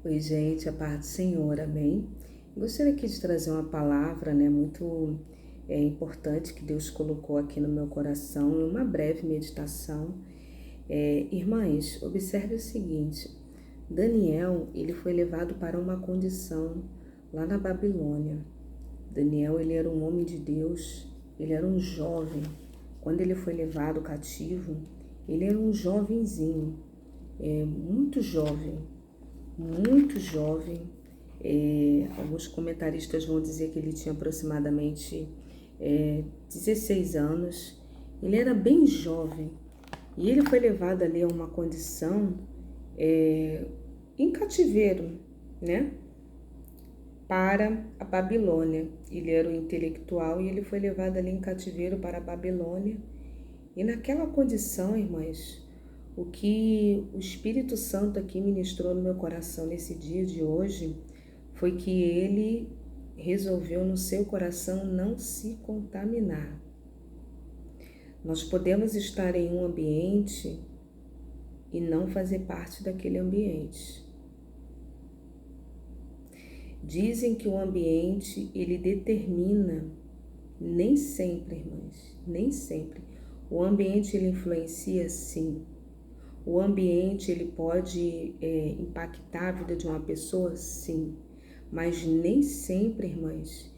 Oi, gente, a paz do Senhor, amém? Gostaria aqui de trazer uma palavra, muito importante que Deus colocou aqui no meu coração, em uma breve meditação. Irmãs, observe o seguinte: Daniel, ele foi levado para uma condição lá na Babilônia. Daniel, ele era um homem de Deus, ele era um jovem. Quando ele foi levado cativo, ele era um jovenzinho, muito jovem. Muito jovem. Alguns comentaristas vão dizer que ele tinha aproximadamente 16 anos. Ele era bem jovem e ele foi levado ali a uma condição em cativeiro, para a Babilônia. Ele era um intelectual e ele foi levado ali em cativeiro para a Babilônia. E naquela condição, irmãs, o que o Espírito Santo aqui ministrou no meu coração nesse dia de hoje foi que ele resolveu no seu coração não se contaminar. Nós podemos estar em um ambiente e não fazer parte daquele ambiente. Dizem que o ambiente, ele determina, nem sempre, irmãs, nem sempre. O ambiente, ele influencia, sim. O ambiente, ele pode impactar a vida de uma pessoa, sim. Mas nem sempre, irmãs,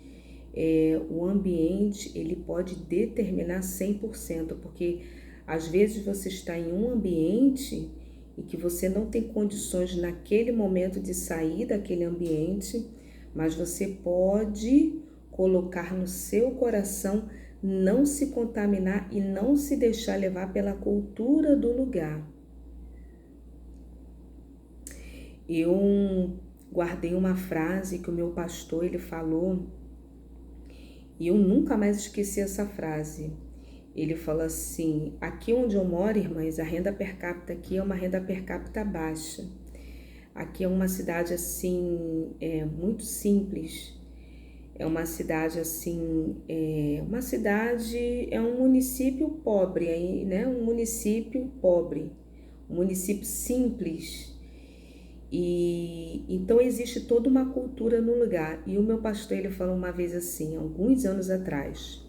o ambiente, ele pode determinar 100%, porque às vezes você está em um ambiente e que você não tem condições naquele momento de sair daquele ambiente, mas você pode colocar no seu coração não se contaminar e não se deixar levar pela cultura do lugar. Eu guardei uma frase que o meu pastor ele falou e eu nunca mais esqueci essa frase. Ele fala assim: aqui onde eu moro, irmãs, a renda per capita aqui é uma renda per capita baixa. Aqui é uma cidade assim, muito simples. É uma cidade assim, é um município pobre, um município pobre, um município simples. E então existe toda uma cultura no lugar. E o meu pastor, ele falou uma vez assim, alguns anos atrás,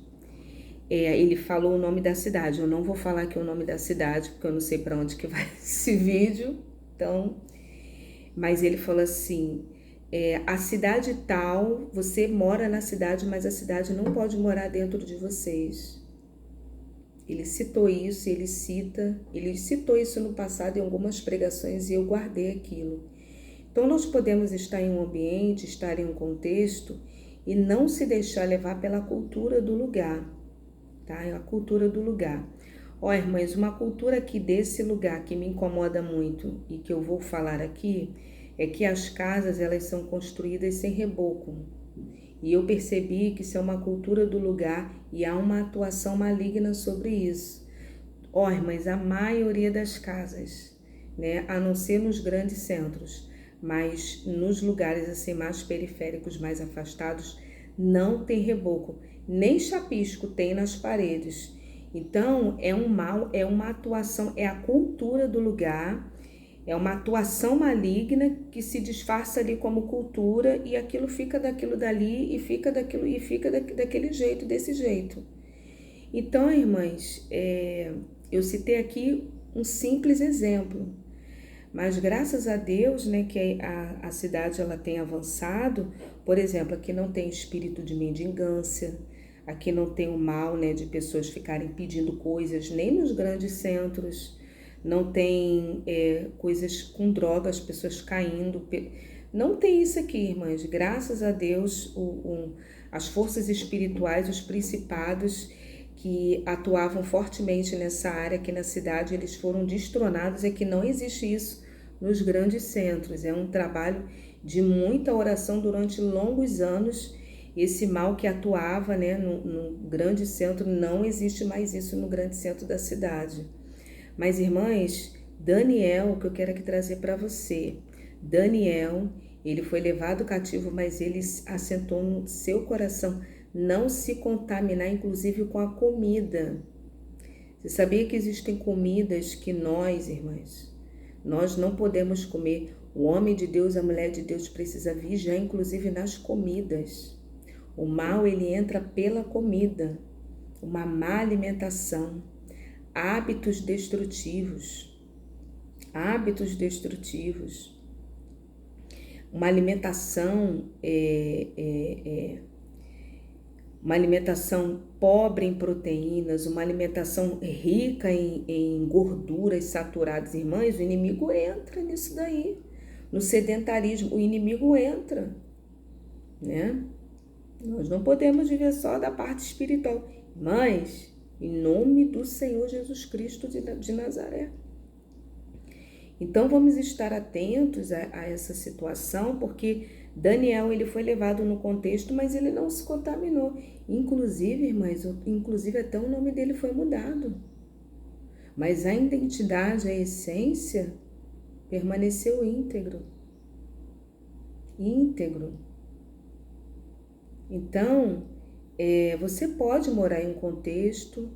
ele falou o nome da cidade. Eu não vou falar aqui o nome da cidade, porque eu não sei para onde que vai esse vídeo. Então, mas ele falou assim: a cidade tal, você mora na cidade, mas a cidade não pode morar dentro de vocês. Ele citou isso, ele citou isso no passado em algumas pregações e eu guardei aquilo. Então nós podemos estar em um ambiente, estar em um contexto e não se deixar levar pela cultura do lugar, tá? É a cultura do lugar. Ó, irmãs, uma cultura aqui desse lugar que me incomoda muito e que eu vou falar aqui é que as casas, elas são construídas sem reboco. E eu percebi que isso é uma cultura do lugar e há uma atuação maligna sobre isso. Ó, irmãs, a maioria das casas, a não ser nos grandes centros, mas nos lugares assim mais periféricos, mais afastados, não tem reboco, nem chapisco tem nas paredes. Então, é um mal, é uma atuação, é a cultura do lugar. É uma atuação maligna que se disfarça ali como cultura e aquilo fica daquilo dali e fica daquilo e fica daquele jeito, desse jeito. Então, irmãs, eu citei aqui um simples exemplo, mas graças a Deus, que a cidade ela tem avançado. Por exemplo, aqui não tem espírito de mendigância, aqui não tem o mal, de pessoas ficarem pedindo coisas nem nos grandes centros. Não tem coisas com drogas, pessoas caindo. Não tem isso aqui, irmãs. Graças a Deus, as forças espirituais, os principados que atuavam fortemente nessa área aqui na cidade, eles foram destronados. É que não existe isso nos grandes centros. É um trabalho de muita oração durante longos anos. Esse mal que atuava no grande centro, não existe mais isso no grande centro da cidade. Mas, irmãs, Daniel, o que eu quero aqui trazer para você, Daniel, ele foi levado cativo, mas ele assentou no seu coração não se contaminar, inclusive com a comida. Você sabia que existem comidas que nós, irmãs, nós não podemos comer? O homem de Deus, a mulher de Deus precisa vigiar, inclusive nas comidas. O mal, ele entra pela comida, uma má alimentação, hábitos destrutivos, uma alimentação pobre em proteínas, uma alimentação rica em gorduras saturadas. Irmãs, o inimigo entra nisso daí, no sedentarismo, o inimigo entra, né? Nós não podemos viver só da parte espiritual, mas em nome do Senhor Jesus Cristo de Nazaré. Então vamos estar atentos a essa situação, porque Daniel, ele foi levado no contexto, mas ele não se contaminou. Inclusive, irmãs, até o nome dele foi mudado. Mas a identidade, a essência, permaneceu íntegro. Então, você pode morar em um contexto,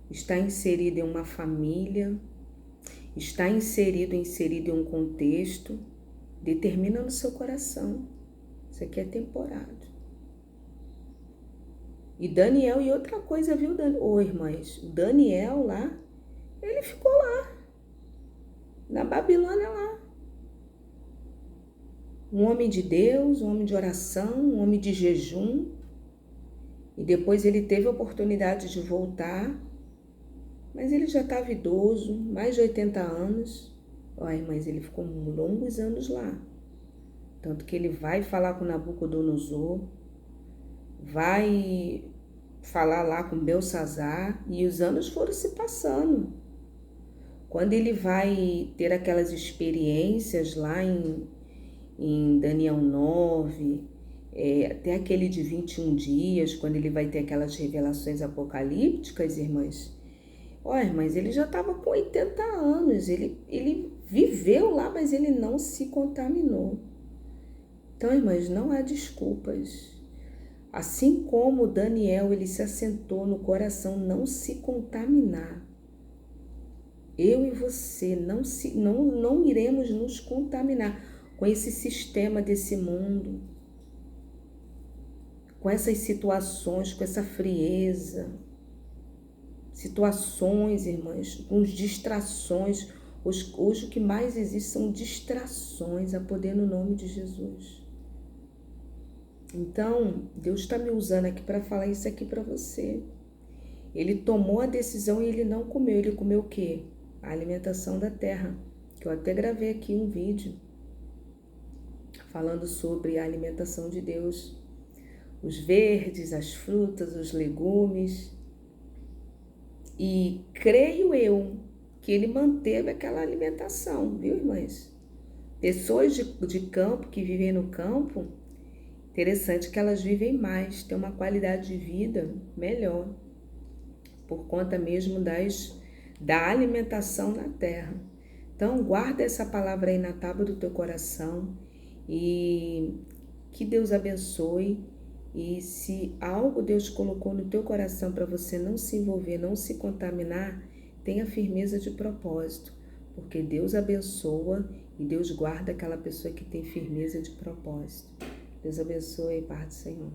estar inserido em uma família, estar inserido em um contexto, determina no seu coração. Isso aqui é temporário. E Daniel, e outra coisa, viu, irmãs? O Daniel lá, ele ficou lá, na Babilônia lá. Um homem de Deus, um homem de oração, um homem de jejum. E depois ele teve a oportunidade de voltar, mas ele já estava idoso, mais de 80 anos. Olha, mas ele ficou longos anos lá. Tanto que ele vai falar com Nabucodonosor, vai falar lá com Belsazar, e os anos foram se passando. Quando ele vai ter aquelas experiências lá em Daniel 9, até aquele de 21 dias, quando ele vai ter aquelas revelações apocalípticas, irmãs. Olha, mas ele já estava com 80 anos, ele viveu lá, mas ele não se contaminou. Então, irmãs, não há desculpas. Assim como Daniel, ele se assentou no coração não se contaminar. Eu e você não iremos nos contaminar com esse sistema desse mundo, com essas situações, com essa frieza. Situações, irmãs, com distrações. Hoje o que mais existe são distrações, a poder no nome de Jesus. Então, Deus está me usando aqui para falar isso aqui para você. Ele tomou a decisão e ele não comeu. Ele comeu o quê? A alimentação da terra, que eu até gravei aqui um vídeo falando sobre a alimentação de Deus. Os verdes, as frutas, os legumes. E creio eu que ele manteve aquela alimentação, viu, irmãs? Pessoas de campo que vivem no campo, interessante que elas vivem mais, têm uma qualidade de vida melhor, por conta mesmo da alimentação na terra. Então, guarda essa palavra aí na tábua do teu coração e que Deus abençoe. E se algo Deus colocou no teu coração para você não se envolver, não se contaminar, tenha firmeza de propósito, porque Deus abençoa e Deus guarda aquela pessoa que tem firmeza de propósito. Deus abençoe e paz do Senhor.